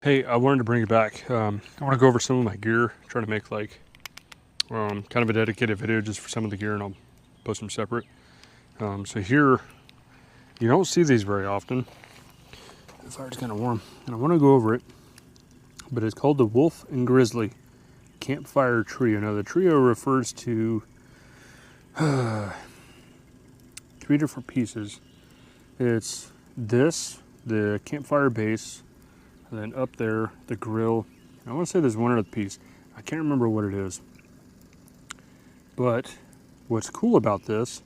Hey, I wanted to bring it back. I want to go over some of my gear, try to make like kind of a dedicated video just for some of the gear, and I'll post them separate. So here, you don't see these very often. The fire's kind of warm, and I want to go over it, but it's called the Wolf Grizzly Campfire Trio. Now the trio refers to 3 different pieces. It's this, the campfire base, and then up there, the grill. I want to say there's one other piece. I can't remember what it is. But what's cool about this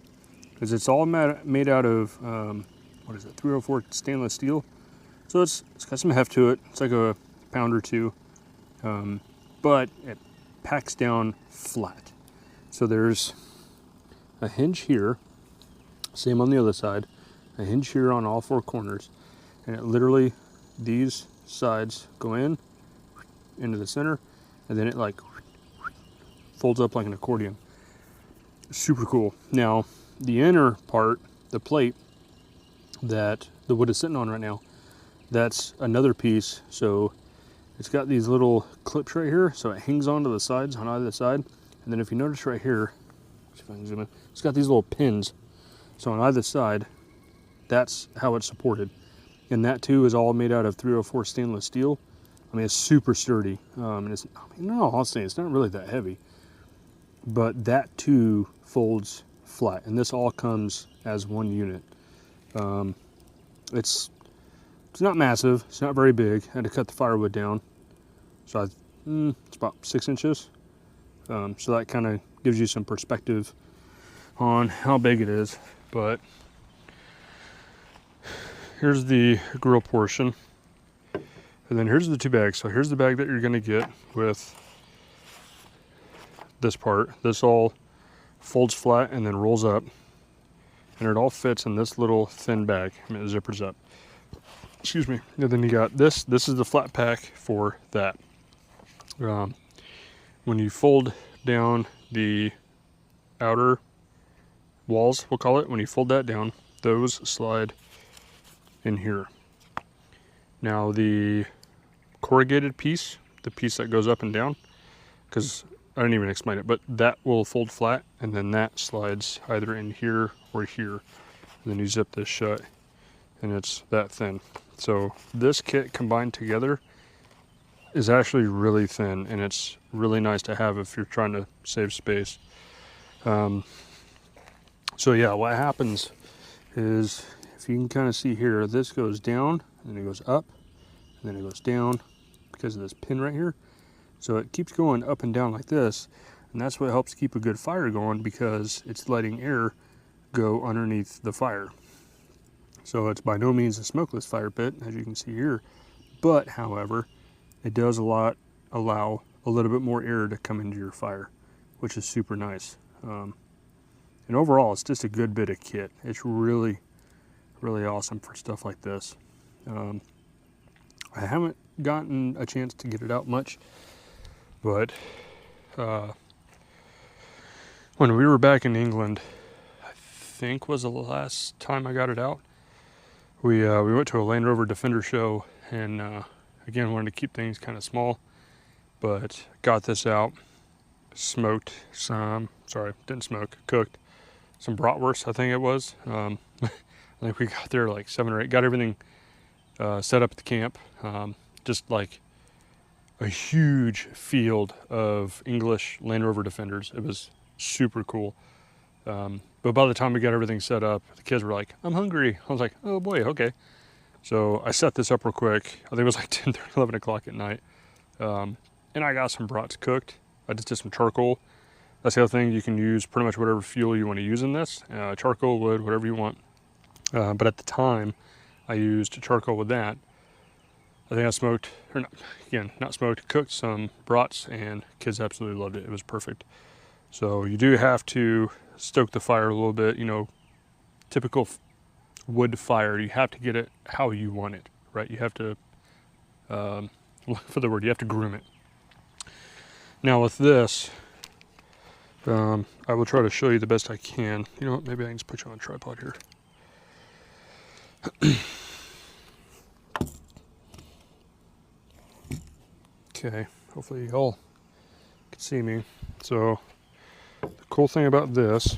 is it's all made out of, what is it, 304 stainless steel. So it's got some heft to it. It's like a pound or two. But it packs down flat. So there's a hinge here, same on the other side, a hinge here on all 4 corners, and it literally, these sides go into the center, and then it like folds up like an accordion. Super cool. Now the inner part, the plate that the wood is sitting on right now, that's another piece. So it's got these little clips right here, so it hangs onto the sides on either side. And then if you notice right here, see if I can zoom in, it's got these little pins, so on either side, that's how it's supported. And that too is all made out of 304 stainless steel. I mean, it's super sturdy. And it's, no, honestly, it's not really that heavy. But that too folds flat. And this all comes as one unit. It's not massive. It's not very big. I had to cut the firewood down. So it's about 6 inches. So that kind of gives you some perspective on how big it is. But here's the grill portion, and then here's the 2 bags. So here's the bag that you're going to get with this part. This all folds flat and then rolls up, and it all fits in this little thin bag. I mean, it zippers up. Excuse me. And then you got this. This is the flat pack for that. When you fold down the outer walls, we'll call it, when you fold that down, those slide in here. Now the corrugated piece, the piece that goes up and down, because I didn't even explain it, but that will fold flat, and then that slides either in here or here. And then you zip this shut, and it's that thin. So this kit combined together is actually really thin, and it's really nice to have if you're trying to save space. So yeah, what happens is, if you can kind of see here, this goes down, and then it goes up, and then it goes down because of this pin right here. So it keeps going up and down like this, and that's what helps keep a good fire going, because it's letting air go underneath the fire. So it's by no means a smokeless fire pit, as you can see here, but however, it does allow a little bit more air to come into your fire, which is super nice. And overall, it's just a good bit of kit. It's really awesome for stuff like this. I haven't gotten a chance to get it out much, but when we were back in England, I think was the last time I got it out. We went to a Land Rover Defender show, and again, wanted to keep things kind of small, but got this out, smoked some, cooked some bratwurst, I think it was. I think we got there like 7 or 8, got everything set up at the camp. Just like a huge field of English Land Rover Defenders. It was super cool. But by the time we got everything set up, the kids were like, "I'm hungry." I was like, "Oh boy, okay." So I set this up real quick. I think it was like 10, 11 o'clock at night. And I got some brats cooked. I just did some charcoal. That's the other thing. You can use pretty much whatever fuel you want to use in this. Charcoal, wood, whatever you want. But at the time, I used charcoal with that. I think I smoked, or not, again, not smoked, cooked some brats, and kids absolutely loved it. It was perfect. So you do have to stoke the fire a little bit. You know, typical wood fire, you have to get it how you want it, right? You have to, look for the word, you have to groom it. Now with this, I will try to show you the best I can. You know what, maybe I can just put you on a tripod here. Okay, hopefully y'all can see me. So the cool thing about this,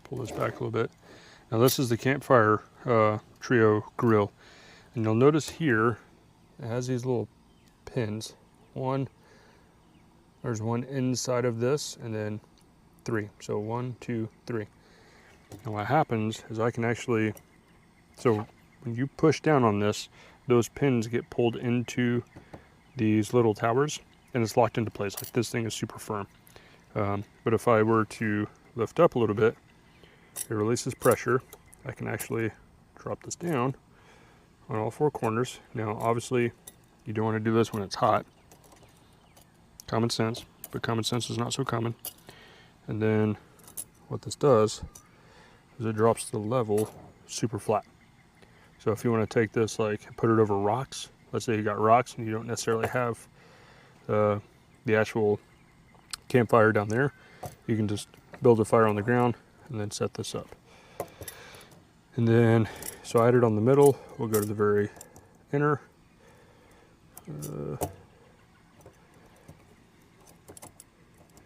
pull this back a little bit. Now this is the Campfire Trio grill. And you'll notice here, it has these little pins. There's one inside of this, and then 3. So 1, 2, 3. And what happens is I can actually, so when you push down on this, those pins get pulled into these little towers, and it's locked into place. Like, this thing is super firm. But if I were to lift up a little bit, it releases pressure. I can actually drop this down on all 4 corners. Now, obviously, you don't want to do this when it's hot. Common sense, but common sense is not so common. And then what this does is it drops the level super flat. So if you want to take this, like, put it over rocks, let's say you got rocks and you don't necessarily have the actual campfire down there, you can just build a fire on the ground and then set this up. And then, so I had it on the middle. We'll go to the very inner.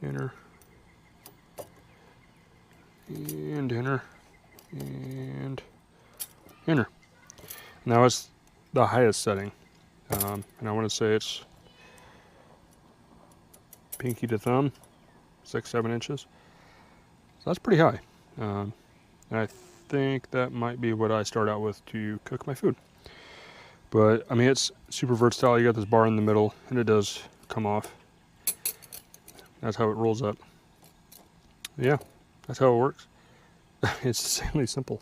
Inner. And inner. And inner. Now it's the highest setting. And I want to say it's pinky to thumb, 6-7 inches. So that's pretty high. And I think that might be what I start out with to cook my food. But I mean, it's super versatile. You got this bar in the middle, and it does come off. That's how it rolls up. Yeah, that's how it works. It's insanely simple.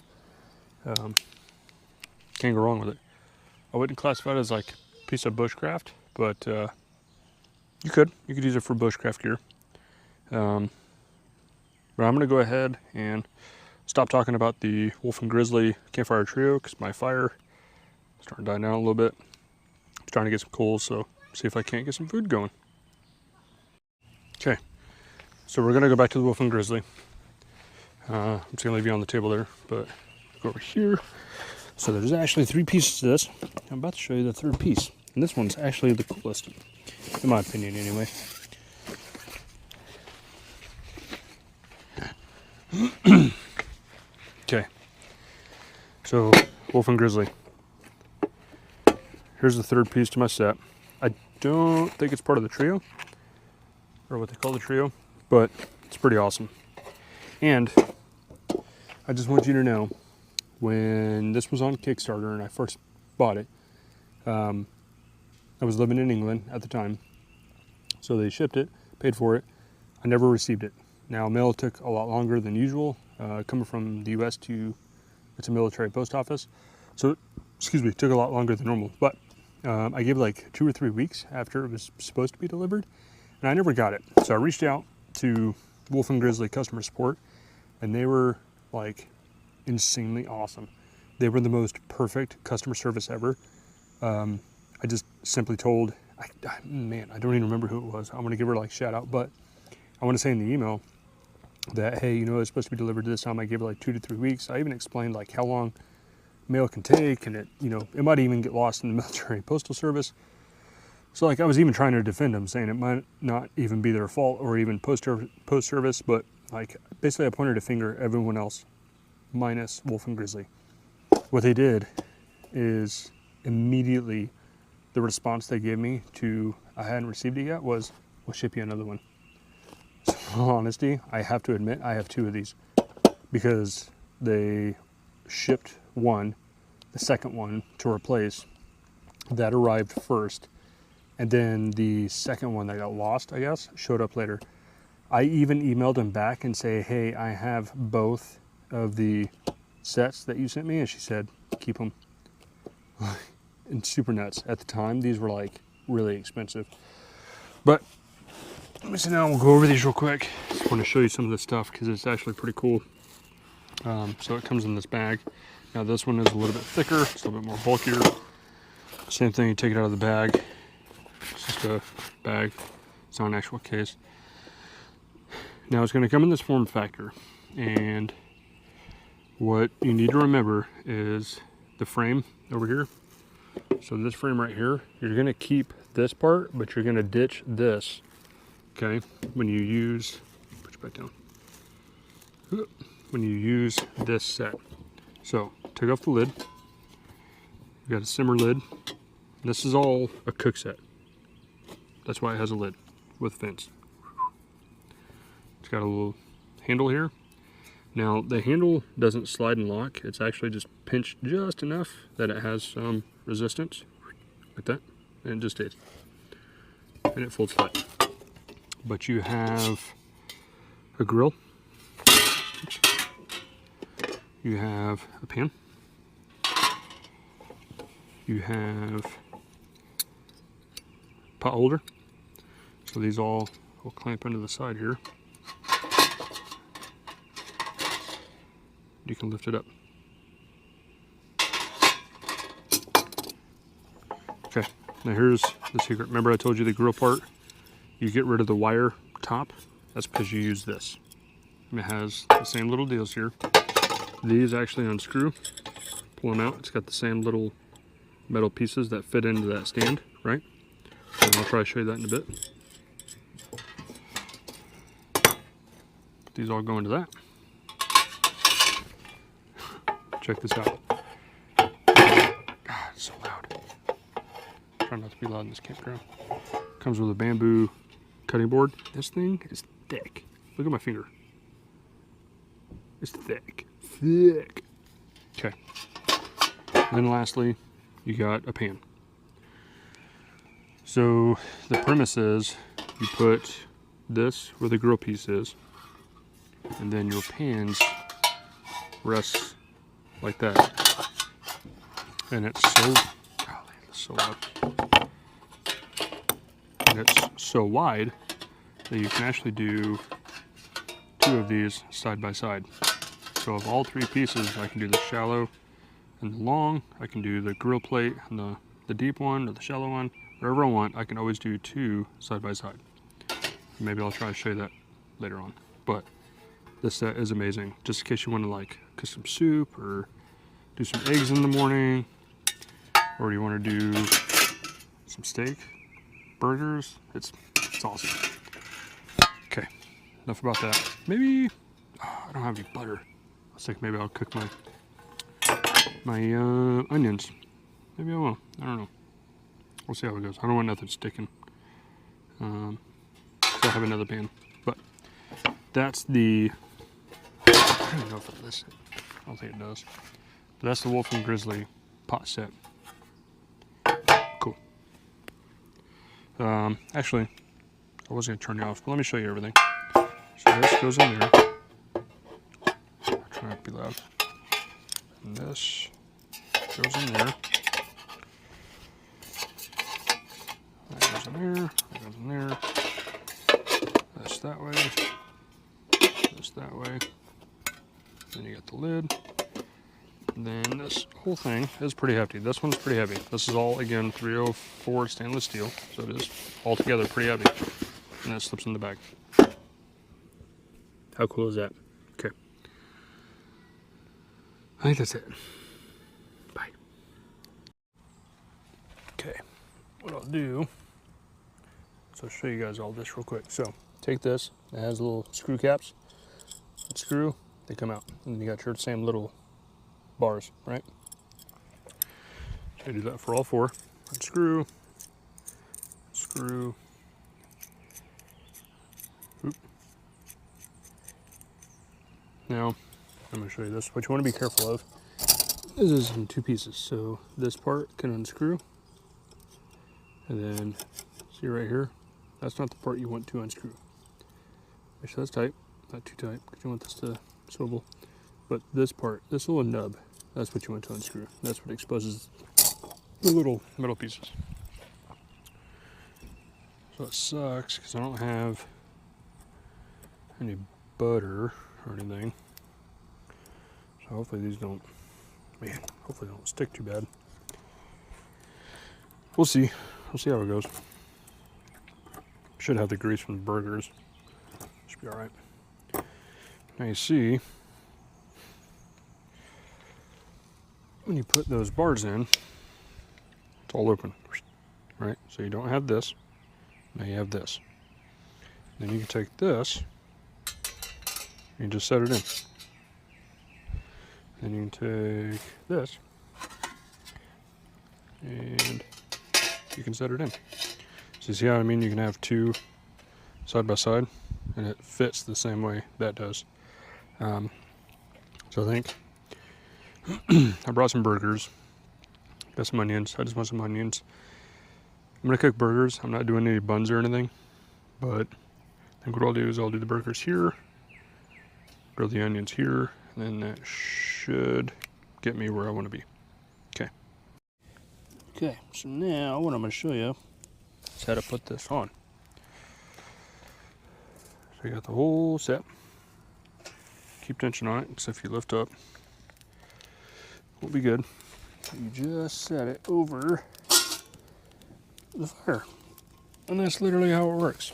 Can't go wrong with it. I wouldn't classify it as like a piece of bushcraft, but you could use it for bushcraft gear. But I'm going to go ahead and stop talking about the Wolf and Grizzly Campfire Trio because my fire is starting to die down a little bit. I'm trying to get some coals, so see if I can't get some food going. Okay, so we're going to go back to the Wolf and Grizzly. I'm just going to leave you on the table there, but go over here. So there's actually 3 pieces to this. I'm about to show you the 3rd piece. And this one's actually the coolest, in my opinion anyway. Okay, so Wolf and Grizzly. Here's the 3rd piece to my set. I don't think it's part of the trio, or what they call the trio, but it's pretty awesome. And I just want you to know, when this was on Kickstarter and I first bought it, I was living in England at the time, so they shipped it, paid for it. I never received it. Now, mail took a lot longer than usual, coming from the US to, it's a military post office, so, excuse me, it took a lot longer than normal, but I gave it like 2 or 3 weeks after it was supposed to be delivered, and I never got it. So I reached out to Wolf and Grizzly customer support, and they were like insanely awesome. They were the most perfect customer service ever. I just simply told, man, I don't even remember who it was. I'm gonna give her like shout out, but I want to say in the email that, hey, you know, it's supposed to be delivered this time. I gave it like 2 to 3 weeks. I even explained like how long mail can take, and it, you know, it might even get lost in the military postal service. So like I was even trying to defend them, saying it might not even be their fault or even post service, but like basically I pointed a finger at everyone else minus Wolf and Grizzly. What they did is immediately the response they gave me to I hadn't received it yet was, we'll ship you another one. So in all honesty, I have to admit I have 2 of these because they shipped one, the second one to replace, that arrived first, and then the second one that got lost, I guess, showed up later. I even emailed them back and say, hey, I have both of the sets that you sent me, and she said, keep them. And super nuts. At the time, these were like really expensive. But let me sit down, we'll go over these real quick. I want to show you some of this stuff because it's actually pretty cool. So it comes in this bag. Now this one is a little bit thicker, it's a little bit more bulkier. Same thing, you take it out of the bag. It's just a bag, it's not an actual case. Now it's going to come in this form factor, and what you need to remember is the frame over here So this frame right here, you're gonna keep this part, but you're gonna ditch this, okay? When you use, put you back down. When you use this set. So take off the lid. You got a simmer lid. This is all a cook set. That's why it has a lid with fins. It's got a little handle here. Now the handle doesn't slide and lock. It's actually just pinched just enough that it has some resistance, like that, and it just stays. And it folds flat. But you have a grill. You have a pan. You have a pot holder. So these all will clamp into the side here. You can lift it up. Okay, now here's the secret. Remember I told you the grill part, you get rid of the wire top. That's because you use this. And it has the same little deals here. These actually unscrew, pull them out. It's got the same little metal pieces that fit into that stand, right? And I'll try to show you that in a bit. These all go into that. Check this out. God, it's so loud. Try not to be loud in this campground. Comes with a bamboo cutting board. This thing is thick. Look at my finger. It's thick. Thick. Okay. And then lastly, you got a pan. So the premise is you put this where the grill piece is, and then your pans rest like that. And it's so, golly, it's so loud. And it's so wide that you can actually do 2 of these side by side. So of all 3 pieces, I can do the shallow and the long. I can do the grill plate and the deep one or the shallow one. Wherever I want, I can always do 2 side by side. Maybe I'll try to show you that later on. But this set is amazing. Just in case you want to like cook some soup or do some eggs in the morning, or you want to do some steak, burgers. It's awesome. Okay, enough about that. Maybe I don't have any butter. I was thinking maybe I'll cook my onions. Maybe I will. I don't know. We'll see how it goes. I don't want nothing sticking. So I'll have another pan. But that's the, I don't know if it lists it. I don't think it does. But that's the Wolf and Grizzly pot set. Cool. Actually, I was going to turn it off, but let me show you everything. So this goes in there. I'll try not to be loud. And this goes in there. That goes in there. That goes in there. This that way. This that way. Then you got the lid. And then this whole thing is pretty hefty. This one's pretty heavy. This is all, again, 304 stainless steel. So it is altogether pretty heavy. And that slips in the bag. How cool is that? Okay. I think that's it. Bye. Okay. What I'll do, so I'll show you guys all this real quick. So take this. It has little screw caps. Screw, they come out. And then you got your same little bars, right? So I do that for all 4. Unscrew, screw. Oop. Now, I'm going to show you this. What you want to be careful of, this is in 2 pieces. So this part can unscrew. And then, see right here, that's not the part you want to unscrew. Make sure that's tight, not too tight, because you want this to swivel. But this part, this little nub, that's what you want to unscrew. That's what exposes the little metal pieces. So it sucks, because I don't have any butter or anything. So hopefully these don't, man, hopefully they don't stick too bad. We'll see. We'll see how it goes. Should have the grease from the burgers. Should be all right. Now you see, when you put those bars in, It's all open, right? So you don't have this. Now you have this. Then you can take this and just set it in. Then you can take this and you can set it in. So you see how I mean? You can have two side by side and it fits the same way that does. So I think I brought some burgers, got some onions. I just want some onions. I'm gonna cook burgers. I'm not doing any buns or anything, but I think what I'll do is I'll do the burgers here, grill the onions here, and then that should get me where I want to be. Okay. Okay, so now what I'm gonna show you is how to put this on. So you got the whole set. Keep tension on it, because if you lift up, won't be good. You just set it over the fire. And that's literally how it works.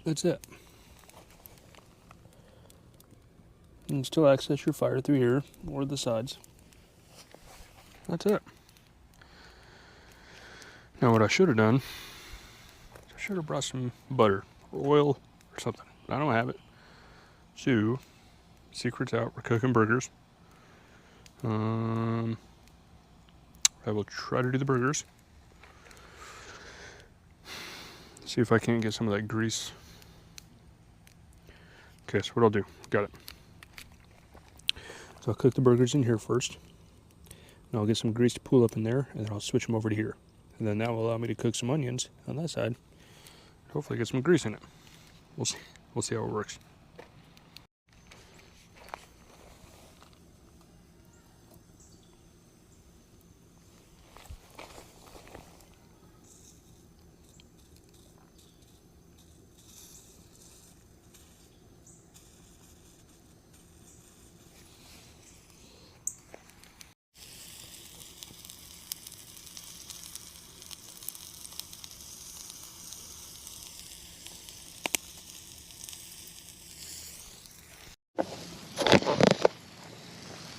That's it. You can still access your fire through here or the sides. That's it. Now what I should have done, I should have brought some butter or oil or something. I don't have it. So, secret's out. We're cooking burgers. I will try to do the burgers. See if I can't get some of that grease. Okay, so what I'll do, got it. So I'll cook the burgers in here first. And I'll get some grease to pool up in there, and then I'll switch them over to here. And then that will allow me to cook some onions on that side. Hopefully get some grease in it. We'll see. We'll see how it works.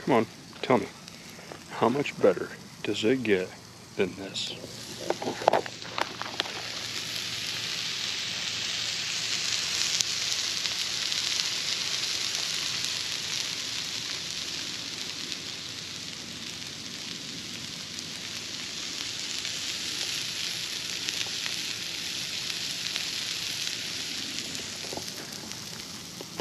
Come on, tell me, how much better does it get than this?